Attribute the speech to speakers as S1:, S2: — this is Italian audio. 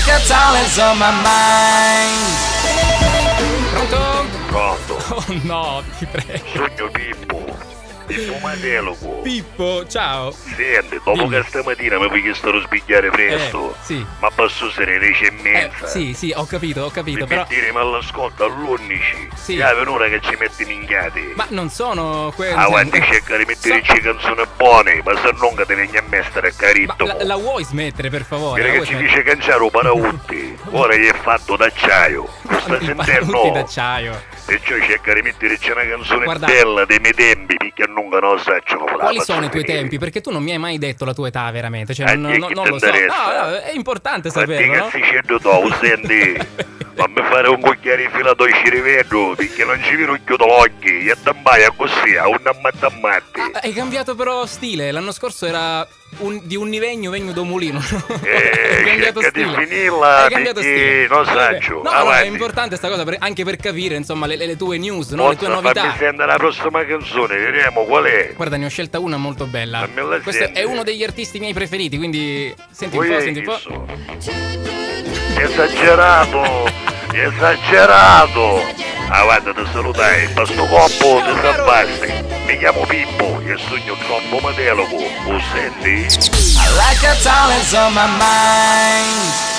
S1: like a talent's on my mind.
S2: Pronto?
S3: Pronto?
S2: Oh no, ti prego.
S3: Sogno Pippo, il tuo matelo.
S2: Pippo, ciao.
S3: Senti, dopo
S2: Dimmi.
S3: che stamattina mi fai stare spigliare presto,
S2: sì.
S3: ma posso essere 10 e mezza.
S2: Sì, ho capito,
S3: Mi
S2: però...
S3: metteremo all'ascolto all'11.
S2: Sì.
S3: Ya, per un'ora che ci metti minchiate.
S2: Ma non sono quelli...
S3: Avanti, cerca di metterci canzoni buone, ma se non che te vieni a mettere caritto.
S2: Ma la vuoi smettere, per favore?
S3: Perché
S2: La
S3: ci
S2: vuoi
S3: dice canciare un parautti, ora gli è fatto d'acciaio. Sta
S2: smettere? I
S3: sentendo?
S2: parabutti d'acciaio.
S3: Perciò cerca di metterci una canzone
S2: Guarda.
S3: bella dei miei tempi, perché non lo saccio.
S2: Quali sono i tuoi tempi? Perché tu non mi hai mai detto la tua età, veramente. Cioè,
S3: A
S2: non
S3: chi
S2: lo so.
S3: t'interessa?
S2: No, è importante
S3: Fatti
S2: saperlo, no?
S3: cazzicetto tu, senti. Fammi fare un cucchiaio di filato e ci rivedo, perché non ci vedo chiudo l'occhio. E tambaia così, a un ammattammatti.
S2: Hai cambiato però stile. L'anno scorso era di un nivegno vegno do mulino.
S3: Eh,
S2: Hai cambiato
S3: cerca di
S2: stile.
S3: finirla,
S2: Hai cambiato
S3: perché
S2: stile.
S3: non
S2: Vabbè.
S3: saggio.
S2: No, è
S3: Avanti.
S2: importante sta cosa anche per capire, insomma, le tue news, no? Le tue
S3: Forza,
S2: novità.
S3: fammi sentire la prossima canzone, vediamo qual è.
S2: Guarda, ne ho scelta una molto bella.
S3: Fammela
S2: Questo è
S3: sentire.
S2: uno degli artisti miei preferiti, quindi senti un
S3: Poi
S2: po',
S3: è
S2: senti un po'.
S3: Esagerato, esagerato. Avanti, ti salutai, pasto coppo, ti salvasti. Mi chiamo Pippo e sogno troppo matelo, lo senti?
S1: I like a talent's on my mind.